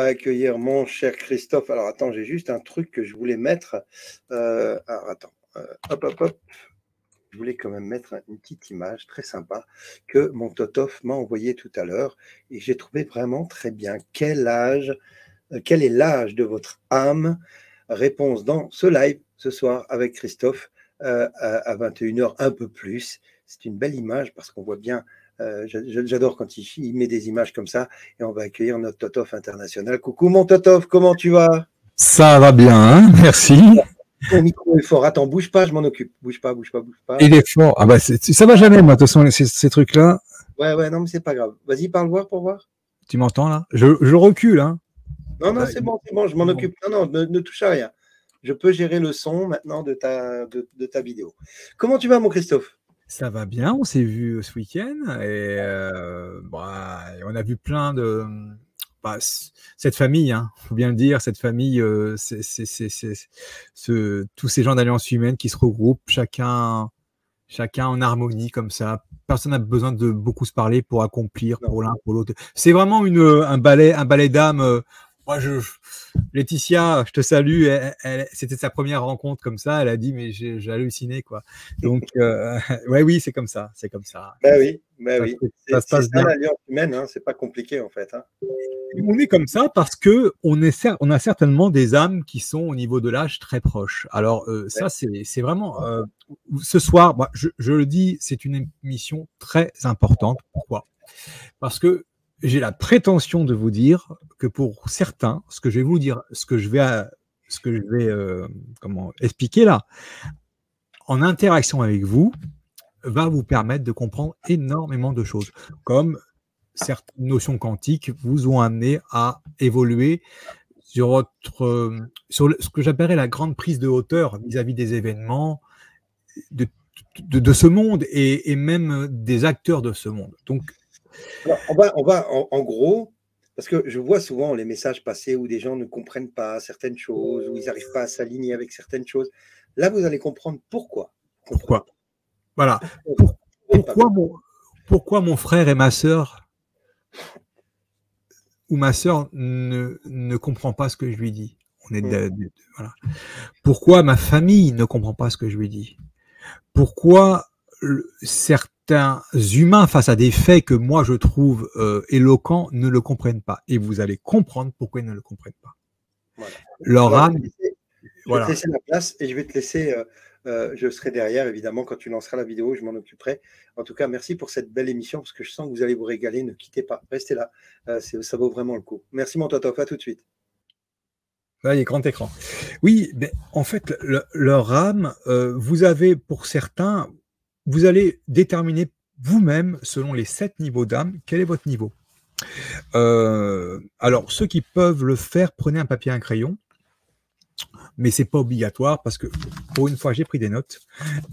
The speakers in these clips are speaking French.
accueillir mon cher Christophe. Alors attends, j'ai juste un truc que je voulais mettre. Alors attends, hop, hop, hop. Je voulais quand même mettre une petite image très sympa que mon Totof m'a envoyé tout à l'heure et j'ai trouvé vraiment très bien. Quel est l'âge de votre âme? Réponse dans ce live ce soir avec Christophe à 21h un peu plus. C'est une belle image parce qu'on voit bien. J'adore quand il met des images comme ça et on va accueillir notre Totof international. Coucou mon Totof, comment tu vas? Ça va bien, hein, merci. Ton micro est fort. Attends, bouge pas, je m'en occupe. Bouge pas, bouge pas, bouge pas. Il est fort. Ah bah ça va jamais, moi, de toute façon, ces trucs-là. Ouais, non, mais c'est pas grave. Vas-y, parle voir pour voir. Tu m'entends là? Je recule, hein. Non, c'est bon, je m'en occupe. Non, ne touche à rien. Je peux gérer le son maintenant de ta vidéo. Comment tu vas, mon Christophe? Ça va bien, on s'est vu ce week-end et on a vu plein de... cette famille, hein, faut bien le dire, cette famille, tous ces gens d'Alliance Humaine qui se regroupent, chacun en harmonie comme ça. Personne n'a besoin de beaucoup se parler pour accomplir pour l'un, pour l'autre. C'est vraiment un ballet d'âme. Moi, Laetitia, je te salue. C'était sa première rencontre comme ça. Elle a dit, mais j'ai halluciné, quoi. Donc, oui, c'est comme ça. Bah oui. Ça se passe bien. L'Alliance Humaine, hein, c'est pas compliqué en fait. Hein. On est comme ça parce que on a certainement des âmes qui sont au niveau de l'âge très proches. Alors ça, c'est vraiment ce soir. Moi, je le dis, c'est une émission très importante. Pourquoi? Parce que j'ai la prétention de vous dire que pour certains, ce que je vais expliquer là, en interaction avec vous, va vous permettre de comprendre énormément de choses, comme certaines notions quantiques vous ont amené à évoluer sur ce que j'appellerais la grande prise de hauteur vis-à-vis des événements de ce monde et même des acteurs de ce monde. Donc, alors, on va en gros, parce que je vois souvent les messages passer où des gens ne comprennent pas certaines choses, où ils n'arrivent pas à s'aligner avec certaines choses. Là, vous allez comprendre pourquoi. Voilà. Pourquoi mon frère et ma sœur ou ma sœur ne comprend pas ce que je lui dis. Voilà. Pourquoi ma famille ne comprend pas ce que je lui dis. Pourquoi certains humains, face à des faits que moi je trouve éloquents, ne le comprennent pas. Et vous allez comprendre pourquoi ils ne le comprennent pas. Voilà. Leur âme... Je vais te laisser la place et je vais te laisser... je serai derrière, évidemment, quand tu lanceras la vidéo, je m'en occuperai. En tout cas, merci pour cette belle émission, parce que je sens que vous allez vous régaler. Ne quittez pas, restez là. Ça vaut vraiment le coup. Merci, mon Totof, à tout de suite. Là, il y a grand écran. Oui, mais en fait, leur âme, vous avez, pour certains, vous allez déterminer vous-même, selon les 7 niveaux d'âme, quel est votre niveau. Alors, ceux qui peuvent le faire, prenez un papier et un crayon. Mais c'est pas obligatoire parce que pour une fois j'ai pris des notes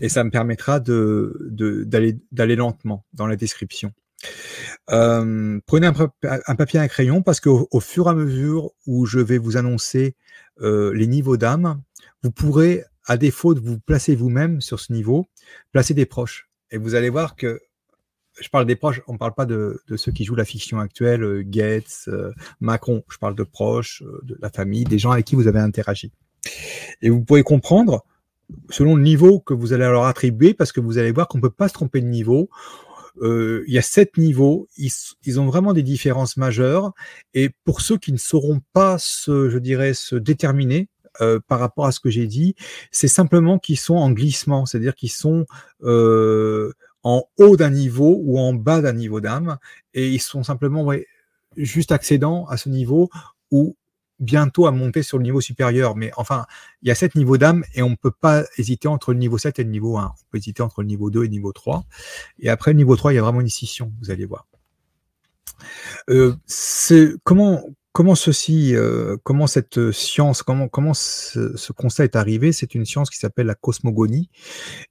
et ça me permettra d'aller lentement dans la description. Prenez un papier et un crayon parce qu'au fur et à mesure où je vais vous annoncer les niveaux d'âme, vous pourrez, à défaut de vous placer vous-même sur ce niveau, placer des proches. Et vous allez voir que je parle des proches, on ne parle pas de ceux qui jouent la fiction actuelle, Gates, Macron. Je parle de proches, de la famille, des gens avec qui vous avez interagi. Et vous pouvez comprendre selon le niveau que vous allez leur attribuer, parce que vous allez voir qu'on ne peut pas se tromper de niveau. Il y a 7 niveaux, ils ont vraiment des différences majeures. Et pour ceux qui ne sauront pas se déterminer par rapport à ce que j'ai dit, c'est simplement qu'ils sont en glissement, c'est-à-dire qu'ils sont en haut d'un niveau ou en bas d'un niveau d'âme, et ils sont simplement juste accédant à ce niveau ou bientôt à monter sur le niveau supérieur. Mais enfin, il y a 7 niveaux d'âme et on ne peut pas hésiter entre le niveau 7 et le niveau 1. On peut hésiter entre le niveau 2 et le niveau 3. Et après le niveau 3, il y a vraiment une scission, vous allez voir. Comment cette science, comment ce constat est arrivé? C'est une science qui s'appelle la cosmogonie.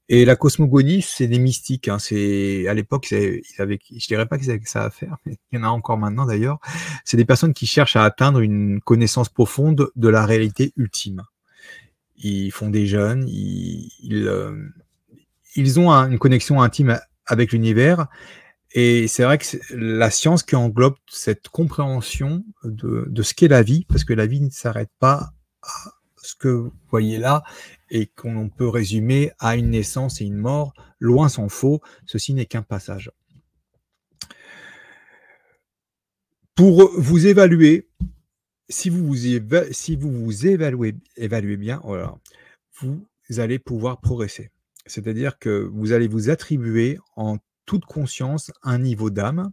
Et la cosmogonie, c'est des mystiques. Hein. À l'époque, je dirais pas qu'ils avaient que ça à faire, mais il y en a encore maintenant d'ailleurs. C'est des personnes qui cherchent à atteindre une connaissance profonde de la réalité ultime. Ils font des jeûnes, ils ont une connexion intime avec l'univers. Et c'est vrai que la science qui englobe cette compréhension de ce qu'est la vie, parce que la vie ne s'arrête pas à ce que vous voyez là, et qu'on peut résumer à une naissance et une mort, loin s'en faut, ceci n'est qu'un passage. Pour vous évaluer, si vous vous évaluez bien, voilà, vous allez pouvoir progresser. C'est-à-dire que vous allez vous attribuer en toute conscience un niveau d'âme,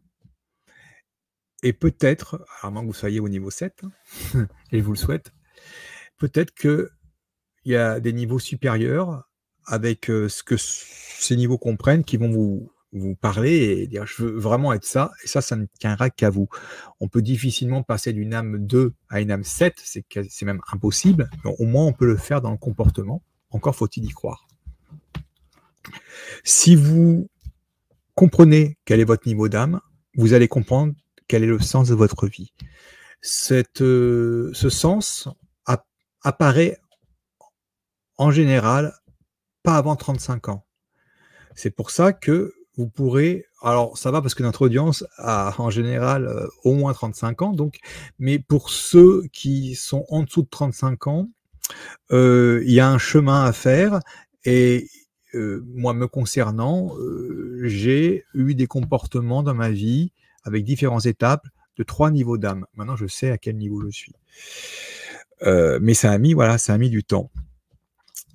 et peut-être, à moins que vous soyez au niveau 7, et je vous le souhaite, peut-être qu'il y a des niveaux supérieurs avec ce que ces niveaux comprennent qui vont vous parler et dire je veux vraiment être ça, et ça ne tiendra qu'à vous. On peut difficilement passer d'une âme 2 à une âme 7, c'est même impossible, mais au moins on peut le faire dans le comportement, encore faut-il y croire. Si vous comprenez quel est votre niveau d'âme, vous allez comprendre quel est le sens de votre vie. Ce sens apparaît en général pas avant 35 ans. C'est pour ça que vous pourrez, alors ça va parce que notre audience a en général au moins 35 ans, donc, mais pour ceux qui sont en dessous de 35 ans, il y a un chemin à faire, et moi me concernant, j'ai eu des comportements dans ma vie avec différentes étapes de 3 niveaux d'âme. Maintenant, je sais à quel niveau je suis. Mais ça a mis du temps.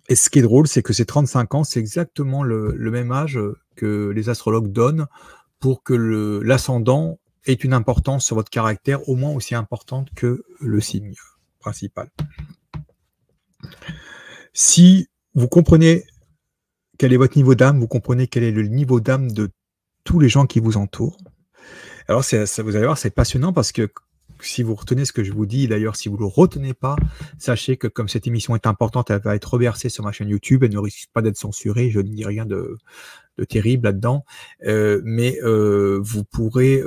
Et ce qui est drôle, c'est que ces 35 ans, c'est exactement le même âge que les astrologues donnent pour que l'ascendant ait une importance sur votre caractère, au moins aussi importante que le signe principal. Si vous comprenez quel est votre niveau d'âme, vous comprenez quel est le niveau d'âme de tous les gens qui vous entourent. Alors, vous allez voir, c'est passionnant parce que si vous retenez ce que je vous dis, d'ailleurs, si vous ne le retenez pas, sachez que comme cette émission est importante, elle va être reversée sur ma chaîne YouTube, elle ne risque pas d'être censurée, je ne dis rien de terrible là-dedans, mais vous pourrez,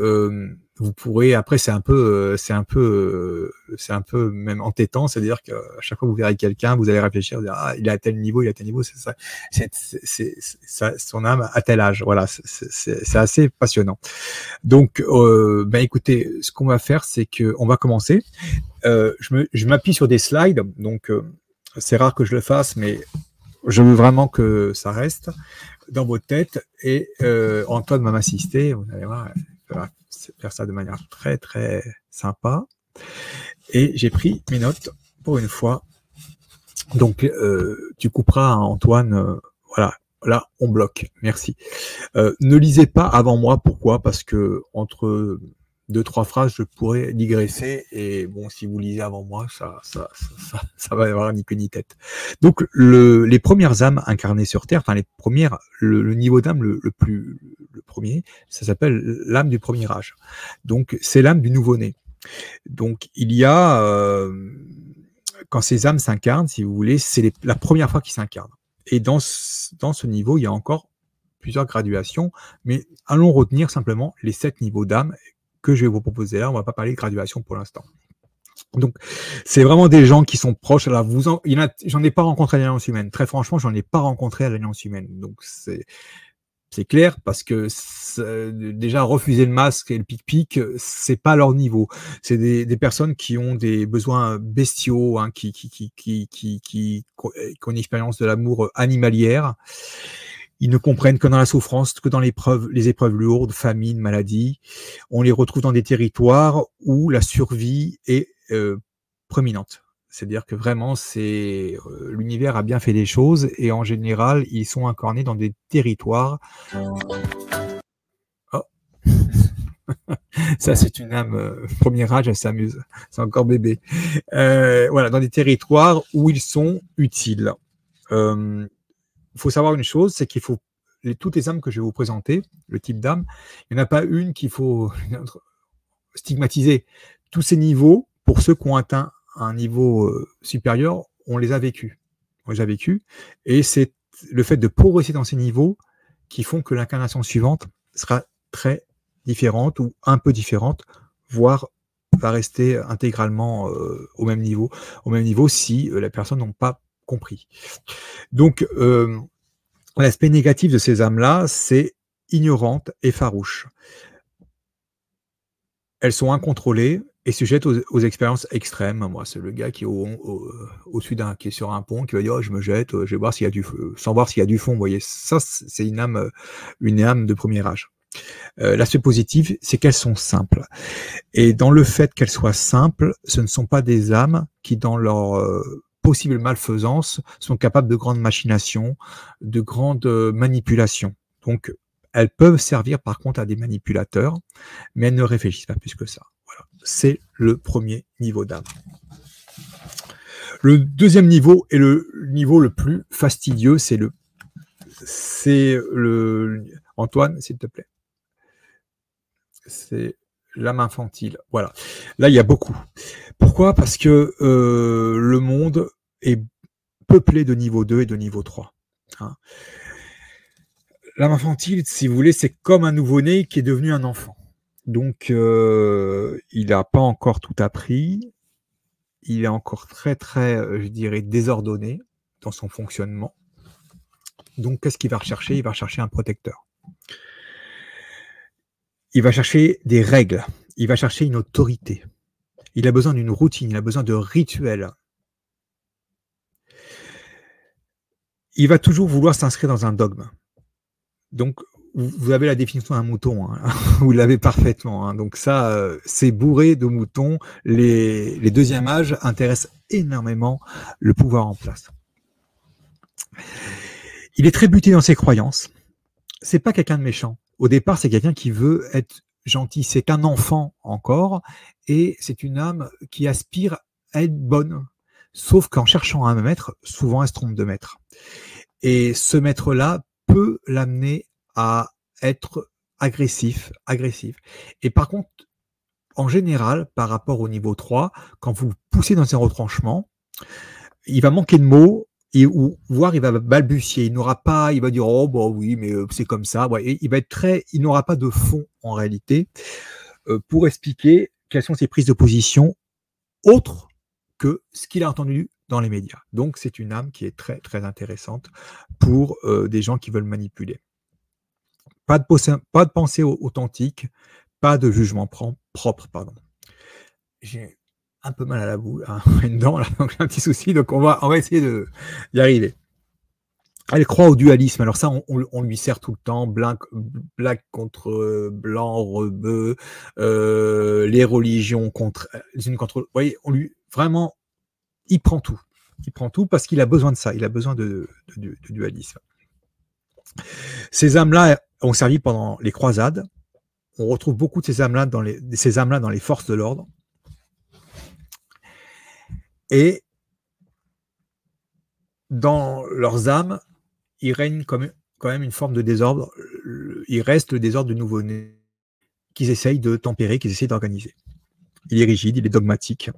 après c'est un peu même entêtant, c'est-à-dire qu'à chaque fois que vous verrez quelqu'un, vous allez réfléchir, vous dire, ah, il est à tel niveau, c'est ça, son âme à tel âge, voilà, c'est assez passionnant. Donc, écoutez, ce qu'on va faire, c'est qu'on va commencer. Je m'appuie sur des slides, donc c'est rare que je le fasse, mais je veux vraiment que ça reste dans votre tête, et Antoine va m'assister, vous allez voir, il va faire ça de manière très très sympa, et j'ai pris mes notes pour une fois, donc tu couperas, hein, Antoine, voilà, là on bloque, merci. Ne lisez pas avant moi, pourquoi? Parce que entre 2-3 phrases, je pourrais digresser, et bon, si vous lisez avant moi, ça va y avoir ni queue ni tête. Donc, les premières âmes incarnées sur Terre, enfin les premières, le niveau d'âme le premier, ça s'appelle l'âme du premier âge. Donc, c'est l'âme du nouveau-né. Donc, il y a, quand ces âmes s'incarnent, si vous voulez, c'est la première fois qu'ils s'incarnent. Et dans ce niveau, il y a encore plusieurs graduations, mais allons retenir simplement les 7 niveaux d'âme que je vais vous proposer là. On ne va pas parler de graduation pour l'instant. Donc, c'est vraiment des gens qui sont proches. Alors, j'en ai pas rencontré à l'Alliance humaine. Très franchement, j'en ai pas rencontré à l'Alliance humaine. Donc, c'est clair, parce que déjà, refuser le masque et le pic-pic, c'est pas leur niveau. C'est des personnes qui ont des besoins bestiaux, hein, qui ont une expérience de l'amour animalière. Ils ne comprennent que dans la souffrance, que dans les épreuves lourdes, famine, maladie. On les retrouve dans des territoires où la survie est proéminente. C'est-à-dire que vraiment, l'univers a bien fait les choses, et en général, ils sont incarnés dans des territoires. Oh. Ça, c'est une âme premier âge, elle s'amuse. C'est encore bébé. Voilà, dans des territoires où ils sont utiles. Il faut savoir une chose, c'est qu'il faut toutes les âmes que je vais vous présenter, le type d'âme, il n'y en a pas une qu'il faut stigmatiser. Tous ces niveaux, pour ceux qui ont atteint un niveau supérieur, on les a vécus. Et c'est le fait de progresser dans ces niveaux qui font que l'incarnation suivante sera très différente ou un peu différente, voire va rester intégralement au même niveau si la personne n'a pas compris. Donc, l'aspect négatif de ces âmes-là, c'est ignorantes et farouches. Elles sont incontrôlées et sujettes aux expériences extrêmes. Moi, c'est le gars qui est au-dessus qui est sur un pont, qui va dire oh, je me jette, je vais voir s'il y a du feu, sans voir s'il y a du fond. Vous voyez, ça, c'est une âme de premier âge. L'aspect positif, c'est qu'elles sont simples. Et dans le fait qu'elles soient simples, ce ne sont pas des âmes qui, dans leur possible malfaisance, sont capables de grandes machinations, de grandes manipulations. Donc, elles peuvent servir par contre à des manipulateurs, mais elles ne réfléchissent pas plus que ça. Voilà. C'est le premier niveau d'âme. Le deuxième niveau est le niveau le plus fastidieux, c'est le Antoine, s'il te plaît. C'est l'âme infantile. Voilà. Là, il y a beaucoup. Pourquoi ? Parce que le monde est peuplé de niveau 2 et de niveau 3. Hein. L'âme infantile, si vous voulez, c'est comme un nouveau-né qui est devenu un enfant. Donc, il n'a pas encore tout appris. Il est encore très, très, je dirais, désordonné dans son fonctionnement. Donc, qu'est-ce qu'il va rechercher ? Il va rechercher un protecteur. Il va chercher des règles. Il va chercher une autorité. Il a besoin d'une routine. Il a besoin de rituels. Il va toujours vouloir s'inscrire dans un dogme. Donc, vous avez la définition d'un mouton, hein. Vous l'avez parfaitement. Hein. Donc ça, c'est bourré de moutons. Les deuxièmes âges intéressent énormément le pouvoir en place. Il est très buté dans ses croyances. C'est pas quelqu'un de méchant. Au départ, c'est quelqu'un qui veut être gentil. C'est qu'un enfant encore, et c'est une âme qui aspire à être bonne. Sauf qu'en cherchant un maître, souvent elle se trompe de maître. Et ce maître-là peut l'amener à être agressif. Et par contre, en général, par rapport au niveau 3, quand vous poussez dans ses retranchements, il va manquer de mots, ou voire il va balbutier. Il va dire oh bah oui, mais c'est comme ça. Ouais. Et il n'aura pas de fond en réalité pour expliquer quelles sont ses prises de position autres que ce qu'il a entendu dans les médias. Donc c'est une âme qui est très très intéressante pour des gens qui veulent manipuler. Pas de pensée authentique, pas de jugement propre, pardon. J'ai un peu mal à la boue, hein, une dent, là, donc j'ai un petit souci, donc on va essayer d'y arriver. Elle croit au dualisme, alors ça, on lui sert tout le temps, black contre blanc, rebeu, les religions les unes contre... Vous voyez, vraiment, il prend tout. Il prend tout parce qu'il a besoin de ça, il a besoin de dualisme. Ces âmes-là ont servi pendant les croisades. On retrouve beaucoup de ces âmes-là dans les forces de l'ordre. Et dans leurs âmes, il règne quand même une forme de désordre. Il reste le désordre du nouveau-né qu'ils essayent de tempérer, qu'ils essayent d'organiser. Il est rigide, il est dogmatique.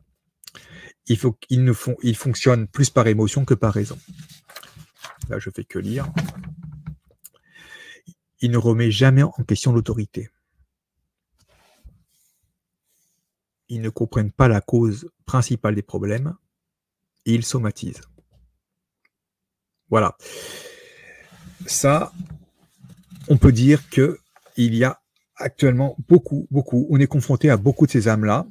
Il fonctionne plus par émotion que par raison. Là, je fais que lire. Il ne remet jamais en question l'autorité. Ils ne comprennent pas la cause principale des problèmes et ils somatisent. Voilà. Ça, on peut dire qu'il y a actuellement beaucoup, on est confronté à beaucoup de ces âmes-là.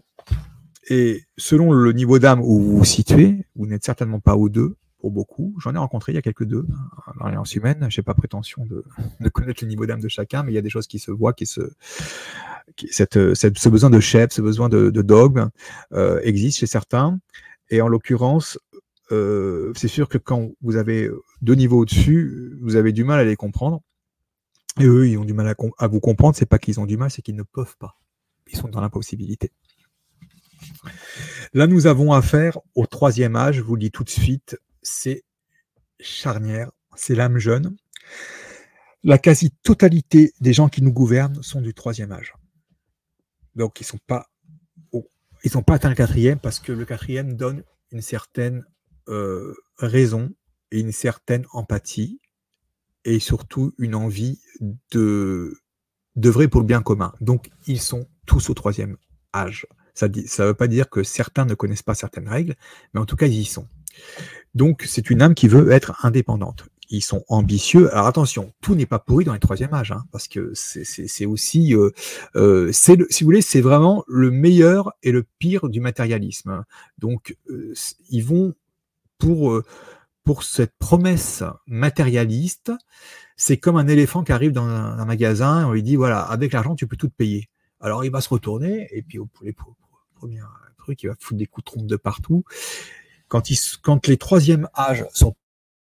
Et selon le niveau d'âme où vous vous situez, vous n'êtes certainement pas aux deux, pour beaucoup. J'en ai rencontré, il y a quelques deux dans l'alliance humaine. Je n'ai pas prétention de connaître le niveau d'âme de chacun, mais il y a des choses qui se voient, ce besoin de chef, ce besoin de dogme existe chez certains. Et en l'occurrence, c'est sûr que quand vous avez deux niveaux au-dessus, vous avez du mal à les comprendre. Et eux, ils ont du mal à vous comprendre. C'est pas qu'ils ont du mal, c'est qu'ils ne peuvent pas. Ils sont dans l'impossibilité. Là, nous avons affaire au troisième âge. Je vous le dis tout de suite, c'est charnière, c'est l'âme jeune. La quasi-totalité des gens qui nous gouvernent sont du troisième âge. Donc, ils n'ont pas atteint le quatrième parce que le quatrième donne une certaine raison et une certaine empathie et surtout une envie d'œuvrer pour le bien commun. Donc, ils sont tous au troisième âge. Ça ne veut pas dire que certains ne connaissent pas certaines règles, mais en tout cas, ils y sont. Donc, c'est une âme qui veut être indépendante. ils sont ambitieux. Alors attention, tout n'est pas pourri dans les troisième âges, hein, parce que c'est aussi, si vous voulez, c'est vraiment le meilleur et le pire du matérialisme. Donc, ils vont pour cette promesse matérialiste. C'est comme un éléphant qui arrive dans un magasin, on lui dit, voilà, avec l'argent, tu peux tout payer. Alors, il va se retourner, et puis, pour les premiers trucs, il va foutre des coups de trompe de partout. Quand les troisième âges sont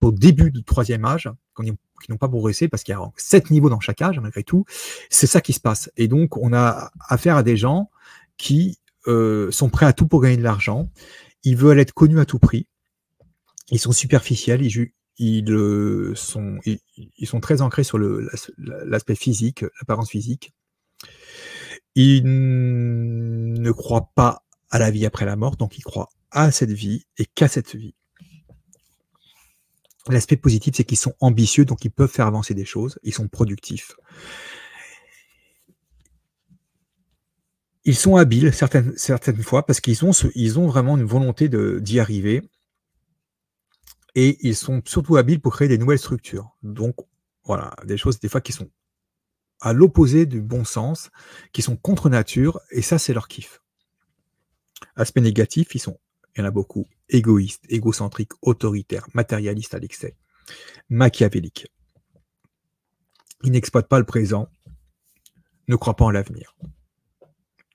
au début du troisième âge, qui n'ont pas progressé, parce qu'il y a 7 niveaux dans chaque âge, malgré tout, c'est ça qui se passe. Et donc, on a affaire à des gens qui sont prêts à tout pour gagner de l'argent. Ils veulent être connus à tout prix. Ils sont superficiels, ils sont très ancrés sur l'aspect physique, l'apparence physique. Ils ne croient pas à la vie après la mort, donc ils croient à cette vie et qu'à cette vie. L'aspect positif, c'est qu'ils sont ambitieux, donc ils peuvent faire avancer des choses, ils sont productifs. Ils sont habiles certaines fois parce qu'ils ont vraiment une volonté d'y arriver. Et ils sont surtout habiles pour créer des nouvelles structures. Donc, voilà, des choses des fois qui sont à l'opposé du bon sens, qui sont contre nature, et ça, c'est leur kiff. Aspect négatif, il y en a beaucoup, égoïstes, égocentriques, autoritaires, matérialistes à l'excès, machiavéliques. Ils n'exploitent pas le présent, ne croient pas en l'avenir.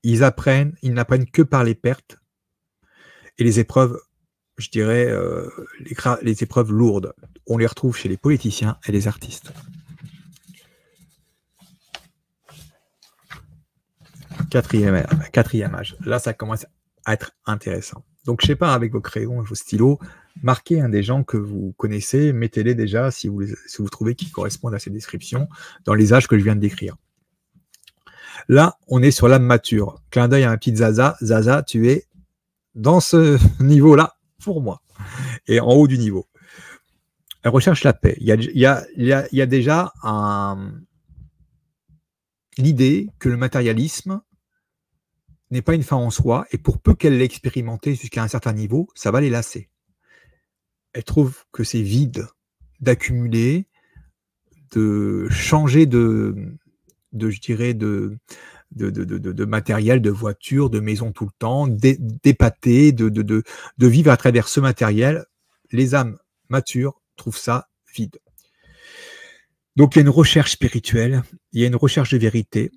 Ils n'apprennent que par les pertes et les épreuves, je dirais, les épreuves lourdes. On les retrouve chez les politiciens et les artistes. Quatrième âge. Là, ça commence à être intéressant. Donc, je ne sais pas, avec vos crayons et vos stylos, marquez un des gens que vous connaissez, mettez-les déjà si vous trouvez qu'ils correspondent à ces descriptions dans les âges que je viens de décrire. Là, on est sur l'âme mature. Clin d'œil à ma petite Zaza. Zaza, tu es dans ce niveau-là pour moi. Et en haut du niveau. Elle recherche la paix. Il y a déjà l'idée que le matérialisme n'est pas une fin en soi, et pour peu qu'elle l'ait expérimenté jusqu'à un certain niveau, ça va les lasser. Elle trouve que c'est vide d'accumuler, de changer de matériel, de voiture, de maison tout le temps, d'épater, de vivre à travers ce matériel. Les âmes matures trouvent ça vide. Donc il y a une recherche spirituelle, il y a une recherche de vérité.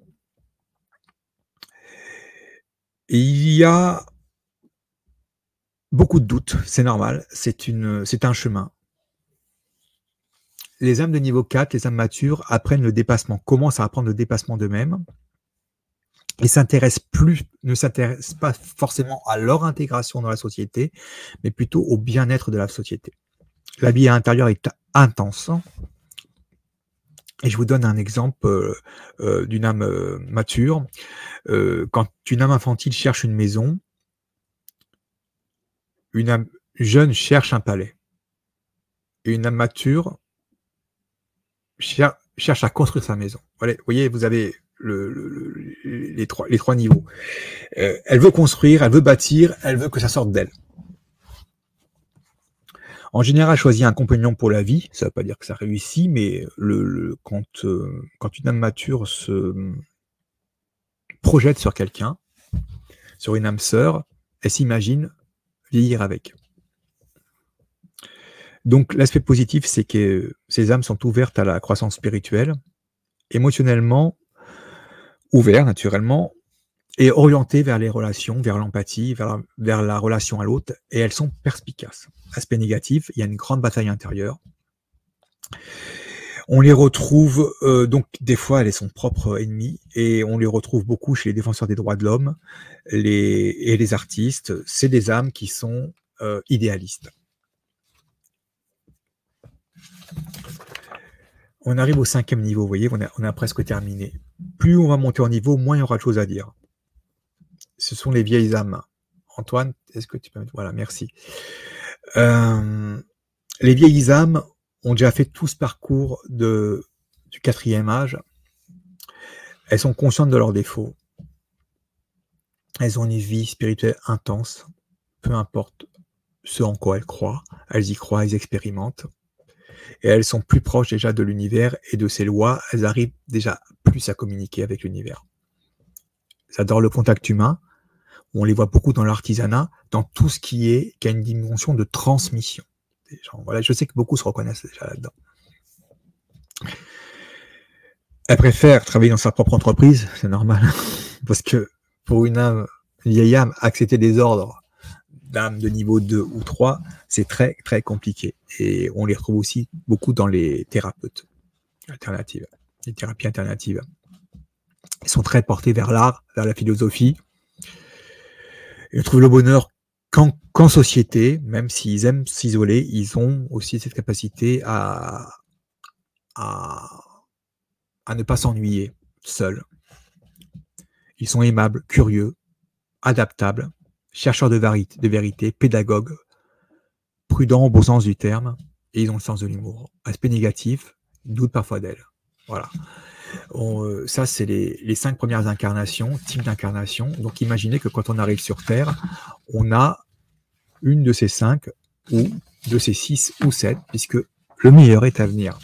Et il y a beaucoup de doutes, c'est normal, c'est un chemin. Les âmes de niveau 4, les âmes matures, apprennent le dépassement, commencent à apprendre le dépassement d'eux-mêmes, et ne s'intéressent pas forcément à leur intégration dans la société, mais plutôt au bien-être de la société. La vie intérieure est intense. Et je vous donne un exemple d'une âme mature. Quand une âme infantile cherche une maison, une âme jeune cherche un palais. Et une âme mature cherche à construire sa maison. Voilà, vous voyez, vous avez les trois niveaux. Elle veut construire, elle veut bâtir, elle veut que ça sorte d'elle. En général, choisir un compagnon pour la vie, ça ne veut pas dire que ça réussit, mais quand une âme mature se projette sur quelqu'un, sur une âme sœur, elle s'imagine vieillir avec. Donc l'aspect positif, c'est que ces âmes sont ouvertes à la croissance spirituelle, émotionnellement ouvertes naturellement, et orientées vers les relations, vers l'empathie, vers la relation à l'autre, et elles sont perspicaces. Aspect négatif, il y a une grande bataille intérieure. On les retrouve, donc des fois, elle est son propre ennemi, et on les retrouve beaucoup chez les défenseurs des droits de l'homme et les artistes. C'est des âmes qui sont idéalistes. On arrive au 5e niveau, vous voyez, on a presque terminé. Plus on va monter en niveau, moins il y aura de choses à dire. Ce sont les vieilles âmes. Antoine, est-ce que tu peux mettre... Voilà, merci. Les vieilles âmes ont déjà fait tout ce parcours du 4e âge. Elles sont conscientes de leurs défauts. Elles ont une vie spirituelle intense, peu importe ce en quoi elles croient. Elles y croient, elles expérimentent. Et elles sont plus proches déjà de l'univers et de ses lois. Elles arrivent déjà plus à communiquer avec l'univers. Elles adorent le contact humain. On les voit beaucoup dans l'artisanat, dans tout ce qui a une dimension de transmission. Voilà, je sais que beaucoup se reconnaissent déjà là-dedans. Elle préfère travailler dans sa propre entreprise, c'est normal, parce que pour une vieille âme, accepter des ordres d'âme de niveau 2 ou 3, c'est très très compliqué. Et on les retrouve aussi beaucoup dans les thérapeutes alternatives, les thérapies alternatives. Ils sont très portés vers l'art, vers la philosophie. Ils trouvent le bonheur qu'en société, même s'ils aiment s'isoler, ils ont aussi cette capacité à ne pas s'ennuyer seuls. Ils sont aimables, curieux, adaptables, chercheurs de vérité, pédagogues, prudents au bon sens du terme, et ils ont le sens de l'humour. Aspect négatif, doute parfois d'elle. Voilà. Ça, c'est les 5 premières incarnations, types d'incarnations. Donc, imaginez que quand on arrive sur Terre, on a une de ces 5, ou de ces 6 ou 7, puisque le meilleur est à venir.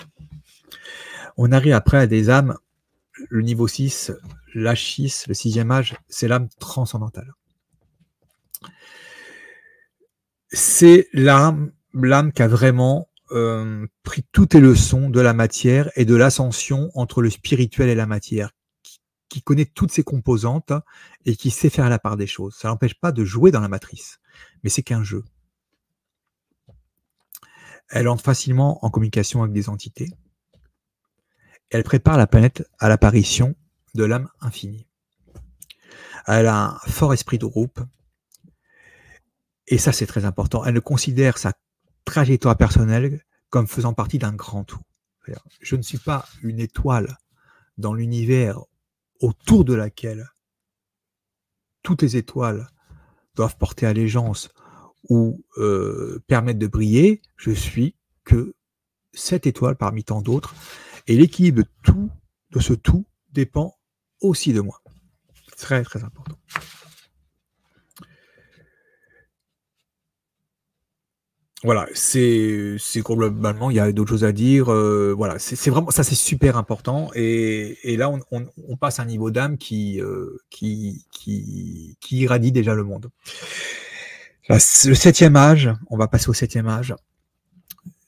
On arrive après à des âmes, le niveau 6, l'âge 6, le 6e âge, c'est l'âme transcendantale. C'est l'âme qui a vraiment pris toutes les leçons de la matière et de l'ascension entre le spirituel et la matière, qui connaît toutes ses composantes et qui sait faire la part des choses. Ça n'empêche pas de jouer dans la matrice, mais c'est qu'un jeu. Elle entre facilement en communication avec des entités. Elle prépare la planète à l'apparition de l'âme infinie. Elle a un fort esprit de groupe. Et ça, c'est très important. Elle ne considère sa trajectoire personnelle comme faisant partie d'un grand tout. Je ne suis pas une étoile dans l'univers autour de laquelle toutes les étoiles doivent porter allégeance ou permettre de briller. Je suis que cette étoile parmi tant d'autres. Et l'équilibre de ce tout dépend aussi de moi. Très, très important. Voilà, c'est globalement, il y a d'autres choses à dire. Voilà, c'est vraiment ça, c'est super important. Et là, on passe à un niveau d'âme qui irradie déjà le monde. Là, le 7e âge, on va passer au 7e âge.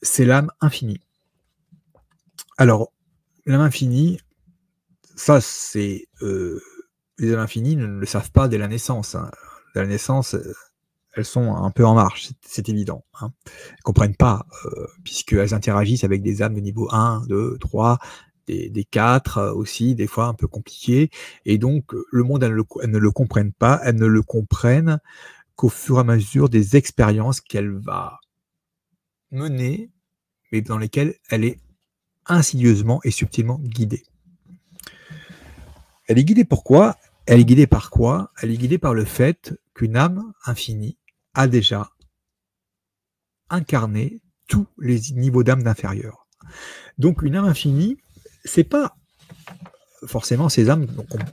C'est l'âme infinie. Alors, l'âme infinie, ça, c'est les âmes infinies ne le savent pas dès la naissance. Hein. Dès la naissance, elles sont un peu en marche, c'est évident. Hein. Elles ne comprennent pas, puisqu'elles interagissent avec des âmes de niveau 1, 2, 3, des 4 aussi, des fois un peu compliquées. Et donc, le monde, elles ne le comprennent pas. Elles ne le comprennent qu'au fur et à mesure des expériences qu'elle va mener, mais dans lesquelles elle est insidieusement et subtilement guidée. Elle est guidée pourquoi ? Elle est guidée par quoi ? Elle est guidée par le fait qu'une âme infinie a déjà incarné tous les niveaux d'âme d'inférieur. Donc une âme infinie, c'est pas forcément ces âmes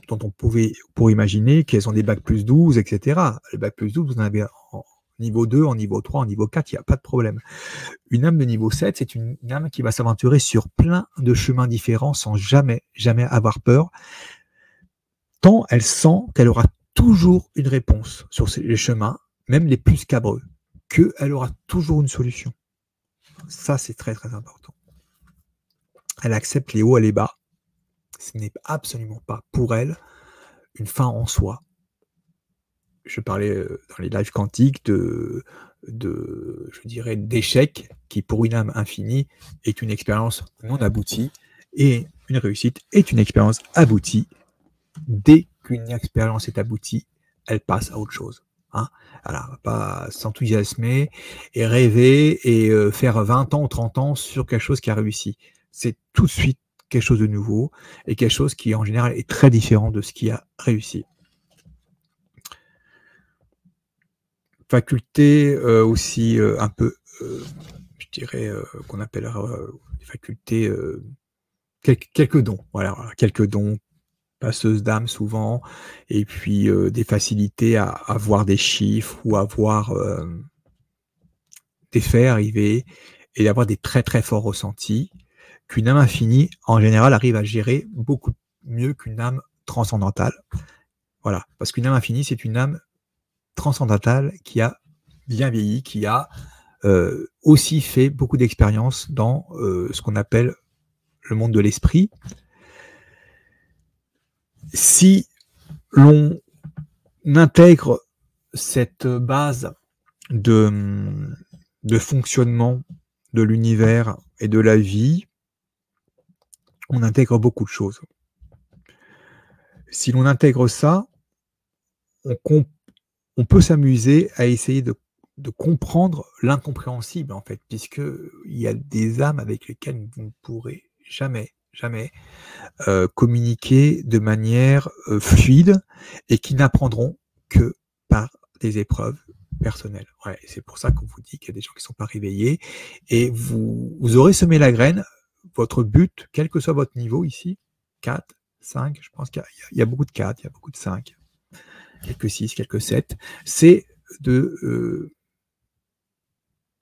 dont on pourrait imaginer qu'elles ont des bacs plus 12, etc. Les bacs plus 12, vous en avez en niveau 2, en niveau 3, en niveau 4, il n'y a pas de problème. Une âme de niveau 7, c'est une âme qui va s'aventurer sur plein de chemins différents sans jamais avoir peur, tant elle sent qu'elle aura toujours une réponse sur les chemins, même les plus scabreux, qu'elle aura toujours une solution. Ça, c'est très, très important. Elle accepte les hauts et les bas. Ce n'est absolument pas pour elle une fin en soi. Je parlais dans les lives quantiques je dirais, d'échec qui, pour une âme infinie, est une expérience non aboutie, et une réussite est une expérience aboutie. Dès qu'une expérience est aboutie, elle passe à autre chose. Hein. Alors, elle ne va pas s'enthousiasmer et rêver et faire 20 ans ou 30 ans sur quelque chose qui a réussi. C'est tout de suite quelque chose de nouveau et quelque chose qui, en général, est très différent de ce qui a réussi. Faculté aussi un peu, je dirais, qu'on appellera des facultés, quelques dons. Voilà, quelques dons, passeuses d'âme souvent, et puis des facilités à voir des chiffres ou à voir des faits arriver et d'avoir des très très forts ressentis qu'une âme infinie, en général, arrive à gérer beaucoup mieux qu'une âme transcendantale. Voilà, parce qu'une âme infinie, c'est une âme transcendantale qui a bien vieilli, qui a aussi fait beaucoup d'expériences dans ce qu'on appelle le monde de l'esprit. Si l'on intègre cette base de fonctionnement de l'univers et de la vie, on intègre beaucoup de choses. Si l'on intègre ça, on peut s'amuser à essayer de comprendre l'incompréhensible, en fait, puisqu'il y a des âmes avec lesquelles vous ne pourrez jamais communiquer de manière fluide et qui n'apprendront que par des épreuves personnelles. Ouais, c'est pour ça qu'on vous dit qu'il y a des gens qui ne sont pas réveillés et vous aurez semé la graine. Votre but, quel que soit votre niveau ici, 4, 5, je pense qu'il y a beaucoup de 4, il y a beaucoup de 5, quelques 6, quelques 7, c'est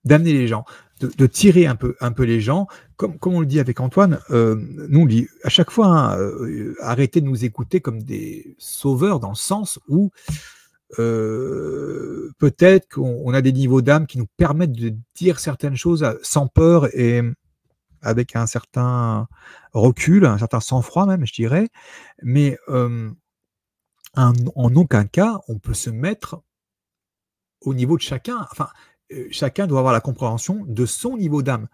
d'amener les gens, de tirer un peu les gens, comme on le dit avec Antoine, nous on dit à chaque fois, arrêtez de nous écouter comme des sauveurs, dans le sens où peut-être qu'on a des niveaux d'âme qui nous permettent de dire certaines choses sans peur et avec un certain recul, un certain sang-froid même, je dirais, mais en aucun cas on peut se mettre au niveau de chacun. Enfin, chacun doit avoir la compréhension de son niveau d'âme.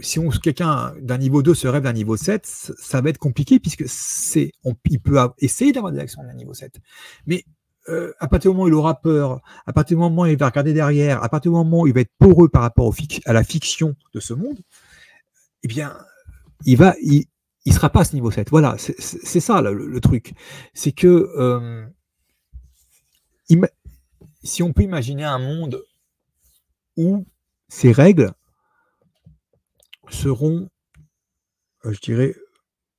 Si quelqu'un d'un niveau 2 se rêve d'un niveau 7, ça va être compliqué puisque il peut essayer d'avoir des actions d'un niveau 7. Mais à partir du moment où il aura peur, à partir du moment où il va regarder derrière, à partir du moment où il va être poreux par rapport à la fiction de ce monde, eh bien, il sera pas à ce niveau 7. Voilà, c'est ça le truc. C'est que si on peut imaginer un monde où ces règles seront, je dirais,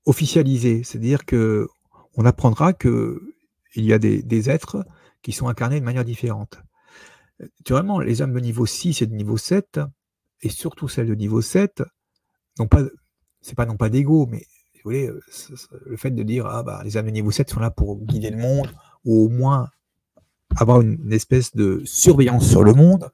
officialisées, c'est-à-dire que on apprendra qu'il y a des êtres qui sont incarnés de manière différente. Naturellement, les âmes de niveau 6 et de niveau 7, et surtout celles de niveau 7, non pas d'ego, mais vous voulez, le fait de dire les âmes de niveau 7 sont là pour guider le monde, ou au moins avoir une espèce de surveillance sur le monde,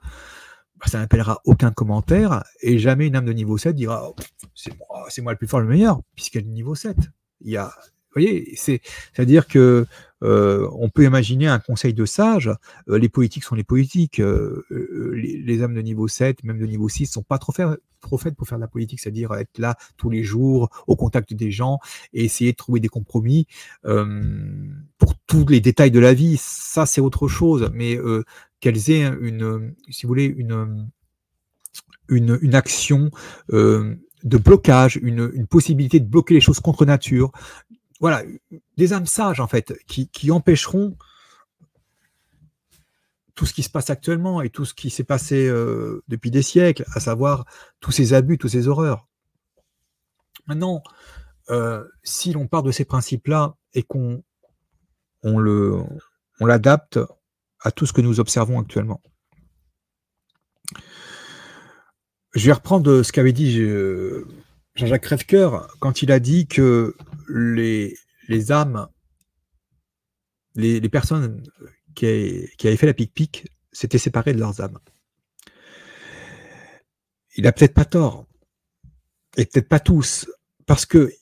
ça n'appellera aucun commentaire, et jamais une âme de niveau 7 dira c'est moi le plus fort, le meilleur, puisqu'elle est de niveau 7. Vous voyez, c'est-à-dire que on peut imaginer un conseil de sages, les politiques sont les politiques, les âmes de niveau 7, même de niveau 6, sont pas trop faites pour faire de la politique, c'est-à-dire être là tous les jours, au contact des gens, et essayer de trouver des compromis pour tous les détails de la vie. Ça, c'est autre chose, mais qu'elles aient si vous voulez, une action de blocage, une possibilité de bloquer les choses contre nature. Voilà, des âmes sages, en fait, qui empêcheront tout ce qui se passe actuellement et tout ce qui s'est passé depuis des siècles, à savoir tous ces abus, toutes ces horreurs. Maintenant, si l'on part de ces principes-là et qu'on l'adapte à tout ce que nous observons actuellement. Je vais reprendre ce qu'avait dit Jean-Jacques Crèvecoeur quand il a dit que les âmes, les personnes qui avaient fait la pique-pique s'étaient séparées de leurs âmes. Il n'a peut-être pas tort, et peut-être pas tous, parce que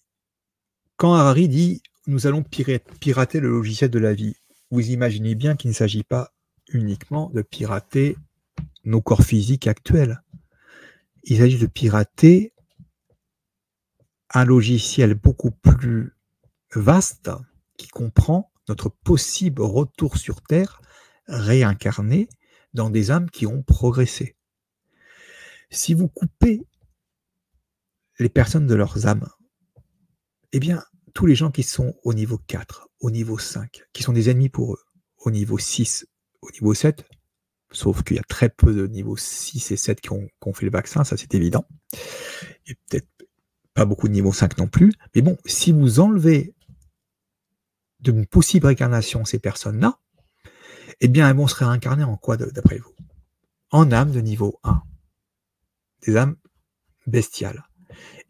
quand Harari dit « nous allons pirater le logiciel de la vie », vous imaginez bien qu'il ne s'agit pas uniquement de pirater nos corps physiques actuels. Il s'agit de pirater un logiciel beaucoup plus vaste qui comprend notre possible retour sur Terre réincarné dans des âmes qui ont progressé. Si vous coupez les personnes de leurs âmes, eh bien, tous les gens qui sont au niveau 4, au niveau 5, qui sont des ennemis pour eux, au niveau 6, au niveau 7, sauf qu'il y a très peu de niveaux 6 et 7 qui ont fait le vaccin, ça c'est évident, et peut-être pas beaucoup de niveau 5 non plus, mais bon, si vous enlevez d'une possible réincarnation ces personnes-là, eh bien, elles vont se réincarner en quoi, d'après vous? En âmes de niveau 1. Des âmes bestial.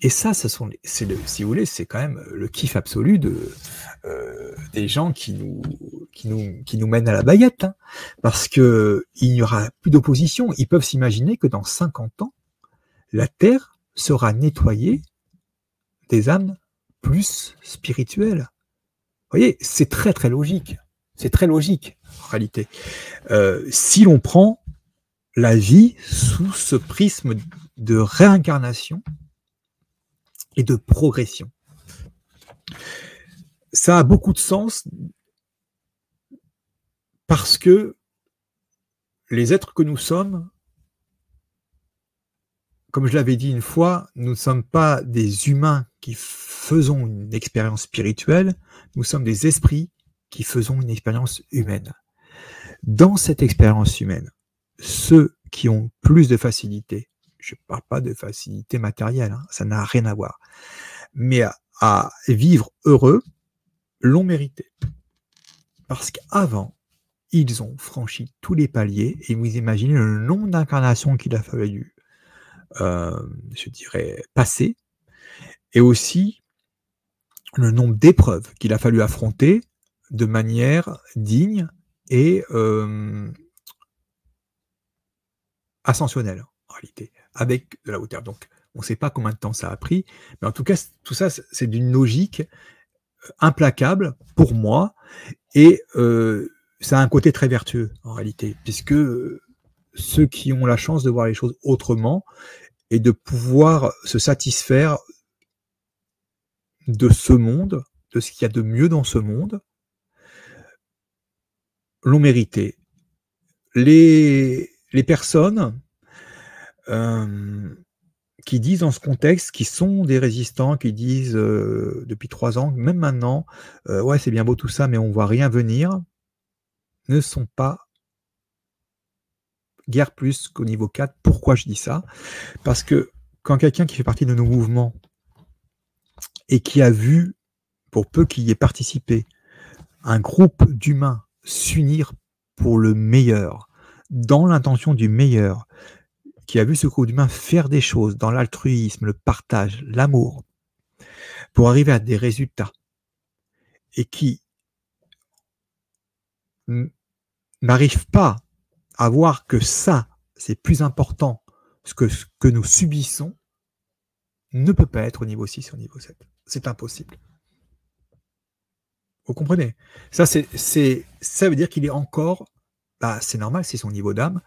Et ça, si vous voulez, c'est quand même le kiff absolu des gens qui nous mènent à la baguette, hein, parce que il n'y aura plus d'opposition. Ils peuvent s'imaginer que dans 50 ans, la Terre sera nettoyée des âmes plus spirituelles. Vous voyez, c'est très très logique. C'est très logique en réalité. Si l'on prend la vie sous ce prisme de réincarnation et de progression. Ça a beaucoup de sens parce que les êtres que nous sommes, comme je l'avais dit une fois, nous ne sommes pas des humains qui faisons une expérience spirituelle, nous sommes des esprits qui faisons une expérience humaine. Dans cette expérience humaine, ceux qui ont plus de facilité, je ne parle pas de facilité matérielle, hein, ça n'a rien à voir, mais à vivre heureux, l'ont mérité. Parce qu'avant, ils ont franchi tous les paliers, et vous imaginez le nombre d'incarnations qu'il a fallu, je dirais, passer, et aussi le nombre d'épreuves qu'il a fallu affronter de manière digne et ascensionnelle, en réalité, avec de la hauteur. Donc, on ne sait pas combien de temps ça a pris, mais en tout cas, tout ça, c'est d'une logique implacable pour moi, et ça a un côté très vertueux, en réalité, puisque ceux qui ont la chance de voir les choses autrement et de pouvoir se satisfaire de ce monde, de ce qu'il y a de mieux dans ce monde, l'ont mérité. Les personnes qui disent dans ce contexte, qui sont des résistants, qui disent depuis 3 ans, même maintenant, ouais, c'est bien beau tout ça, mais on ne voit rien venir, ne sont pas guère plus qu'au niveau 4. Pourquoi je dis ça? Parce que quand quelqu'un qui fait partie de nos mouvements et qui a vu, pour peu qu'il y ait participé, un groupe d'humains s'unir pour le meilleur, dans l'intention du meilleur, qui a vu ce groupe d'humains faire des choses dans l'altruisme, le partage, l'amour, pour arriver à des résultats, et qui n'arrive pas à voir que ça, c'est plus important que ce que nous subissons, ne peut pas être au niveau 6 ou au niveau 7. C'est impossible. Vous comprenez? Ça veut dire qu'il est encore... c'est normal, c'est son niveau d'âme.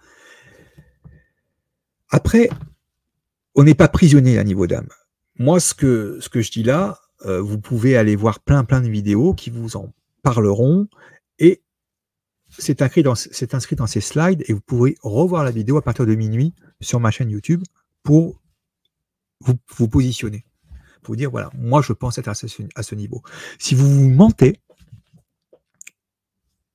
Après, on n'est pas prisonnier à niveau d'âme. Moi, ce que je dis là, vous pouvez aller voir plein de vidéos qui vous en parleront, et c'est inscrit dans ces slides, et vous pourrez revoir la vidéo à partir de minuit sur ma chaîne YouTube pour vous positionner, pour vous dire, voilà, moi je pense être à ce niveau. Si vous mentez,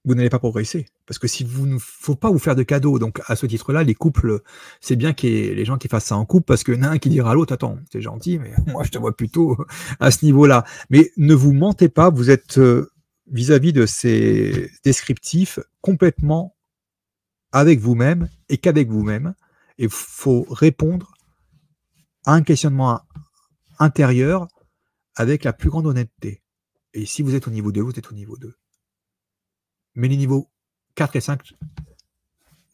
vous n'allez pas progresser, parce que si vous ne faut pas vous faire de cadeaux. Donc à ce titre-là, les couples, c'est bien qu'il y ait les gens qui fassent ça en couple, parce qu'il y en a un qui dira à l'autre, attends, t'es gentil, mais moi je te vois plutôt à ce niveau-là. Mais ne vous mentez pas, vous êtes vis-à-vis de ces descriptifs complètement avec vous-même et qu'avec vous-même, et il faut répondre à un questionnement intérieur avec la plus grande honnêteté. Et si vous êtes au niveau 2, vous êtes au niveau 2. Mais les niveaux 4 et 5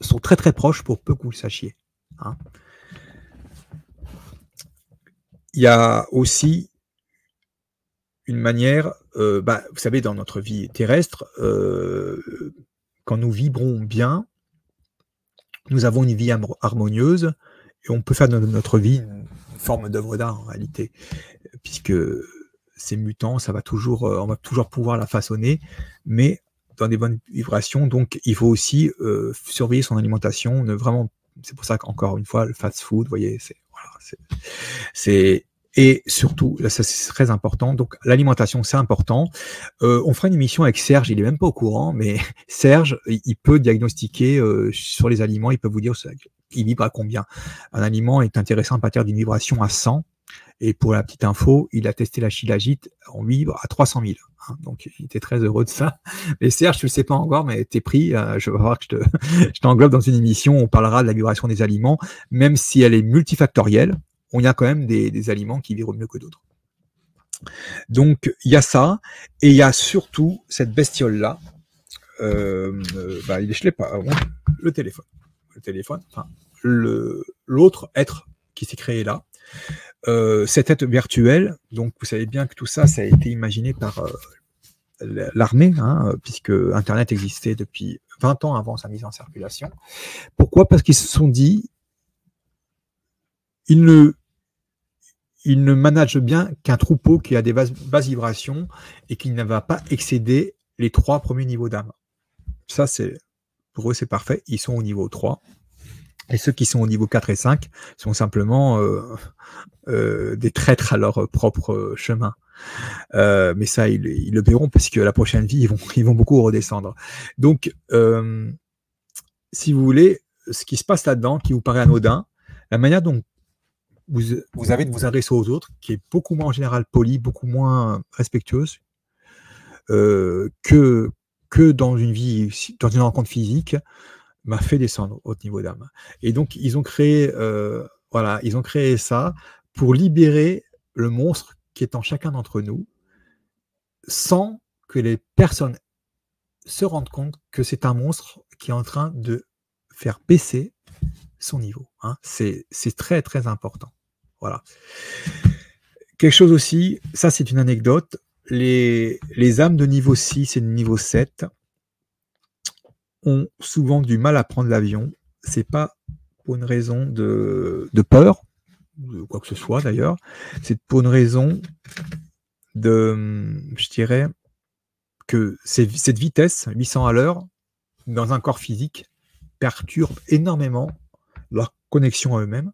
sont très très proches, pour peu que vous le sachiez. Hein. Il y a aussi une manière, vous savez, dans notre vie terrestre, quand nous vibrons bien, nous avons une vie harmonieuse, et on peut faire de notre vie une forme d'œuvre d'art en réalité, puisque c'est mutant, ça va toujours, on va toujours pouvoir la façonner, mais dans des bonnes vibrations. Donc il faut aussi surveiller son alimentation, c'est pour ça qu'encore une fois, le fast-food, vous voyez, et surtout, là, ça c'est très important, donc l'alimentation c'est important. On fera une émission avec Serge, il est même pas au courant, mais Serge, il peut diagnostiquer sur les aliments, il peut vous dire il vibre à combien. Un aliment est intéressant à partir d'une vibration à 100, et pour la petite info, il a testé la shilajit en vibre à 300 000. Hein, donc il était très heureux de ça. Mais Serge, tu le sais pas encore, mais t'es pris, je vais voir que je t'englobe dans une émission où on parlera de la vibration des aliments, même si elle est multifactorielle. on y a quand même des aliments qui virent mieux que d'autres. Donc, il y a ça, et il y a surtout cette bestiole-là. Je l'ai pas. Le téléphone. Enfin, l'autre être qui s'est créé là. Cet être virtuel, donc vous savez bien que tout ça, ça a été imaginé par l'armée, puisque Internet existait depuis 20 ans avant sa mise en circulation. Pourquoi? Parce qu'ils se sont dit, ils ne managent bien qu'un troupeau qui a des basses vibrations et qui ne va pas excéder les 3 premiers niveaux d'âme. Ça, pour eux, c'est parfait. Ils sont au niveau 3. Et ceux qui sont au niveau 4 et 5 sont simplement des traîtres à leur propre chemin. Mais ça, ils le verront, parce que la prochaine vie, ils vont beaucoup redescendre. Donc, si vous voulez, ce qui se passe là-dedans, qui vous paraît anodin, la manière dont vous avez de vous adresser aux autres, qui est beaucoup moins en général polie, beaucoup moins respectueuse que dans une rencontre physique, m'a fait descendre au niveau d'âme. Et donc, ils ont créé ça pour libérer le monstre qui est en chacun d'entre nous, sans que les personnes se rendent compte que c'est un monstre qui est en train de faire baisser son niveau. C'est très, très important. Voilà. Quelque chose aussi, ça c'est une anecdote, les âmes de niveau 6 et de niveau 7 ont souvent du mal à prendre l'avion. C'est pas pour une raison de peur, de quoi que ce soit d'ailleurs, c'est pour une raison je dirais, que cette vitesse, 800 à l'heure, dans un corps physique, perturbe énormément leur connexion à eux-mêmes.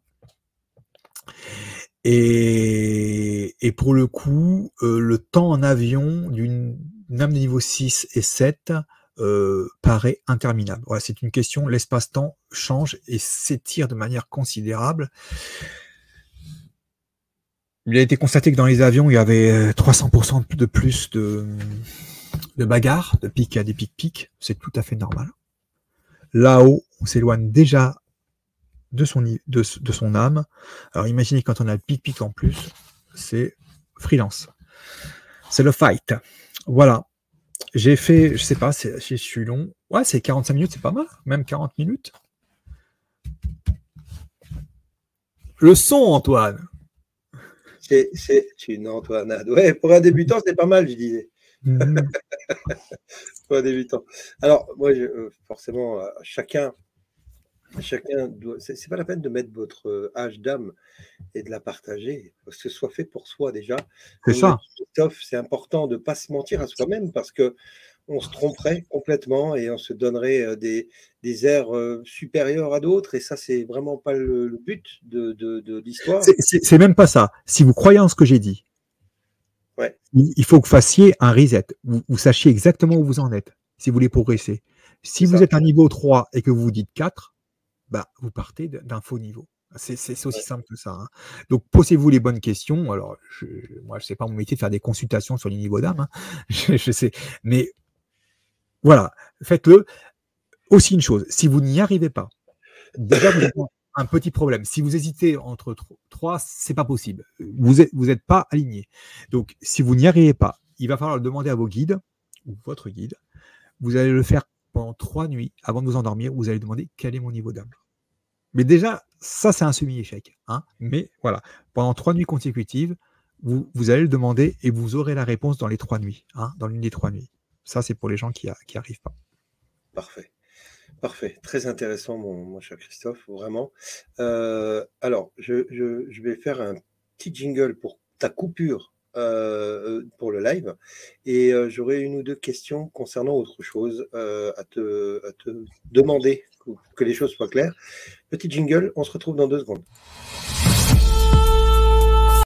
Et pour le coup, le temps en avion d'une âme de niveau 6 et 7 paraît interminable. Voilà, c'est une question, l'espace-temps change et s'étire de manière considérable. Il a été constaté que dans les avions, il y avait 300% de plus de bagarres, de pics à des pics-pics. C'est tout à fait normal. Là-haut, on s'éloigne déjà de son âme. Alors imaginez quand on a le pic-pic en plus, c'est freelance. C'est le fight. Voilà. J'ai fait, je sais pas, je suis long. Ouais, c'est 45 minutes, c'est pas mal. Même 40 minutes. Le son, Antoine. C'est une Antoinade. Ouais, pour un débutant, c'est pas mal, je disais. Pour un débutant. Alors, moi, forcément, chacun doit. C'est pas la peine de mettre votre âge d'âme et de la partager, parce que ce soit fait pour soi déjà. C'est ça. Christophe, c'est important de ne pas se mentir à soi-même, parce que on se tromperait complètement et on se donnerait des airs supérieurs à d'autres, et ça, c'est vraiment pas le but de l'histoire. C'est même pas ça. Si vous croyez en ce que j'ai dit, ouais. Il faut que vous fassiez un reset. Vous sachiez exactement où vous en êtes, si vous voulez progresser. Si vous êtes à niveau 3 et que vous vous dites 4, vous partez d'un faux niveau. C'est aussi simple que ça. Donc, posez-vous les bonnes questions. Alors, moi, je ne sais pas mon métier de faire des consultations sur les niveaux d'âme. Je sais. Mais voilà, faites-le. Aussi une chose, si vous n'y arrivez pas, déjà, vous avez un petit problème. Si vous hésitez entre 3, c'est pas possible. Vous êtes pas aligné. Donc, si vous n'y arrivez pas, il va falloir le demander à vos guides, ou votre guide. Vous allez le faire pendant 3 nuits. Avant de vous endormir, vous allez demander quel est mon niveau d'âme. Mais déjà, ça, c'est un semi-échec. Mais voilà, pendant 3 nuits consécutives, vous allez le demander et vous aurez la réponse dans les 3 nuits, dans l'une des 3 nuits. Ça, c'est pour les gens qui n'arrivent pas. Parfait. Parfait. Très intéressant, mon cher Christophe, vraiment. Alors, je vais faire un petit jingle pour ta coupure pour le live, et j'aurai 1 ou 2 questions concernant autre chose à te demander, que les choses soient claires. Petit jingle, on se retrouve dans 2 secondes.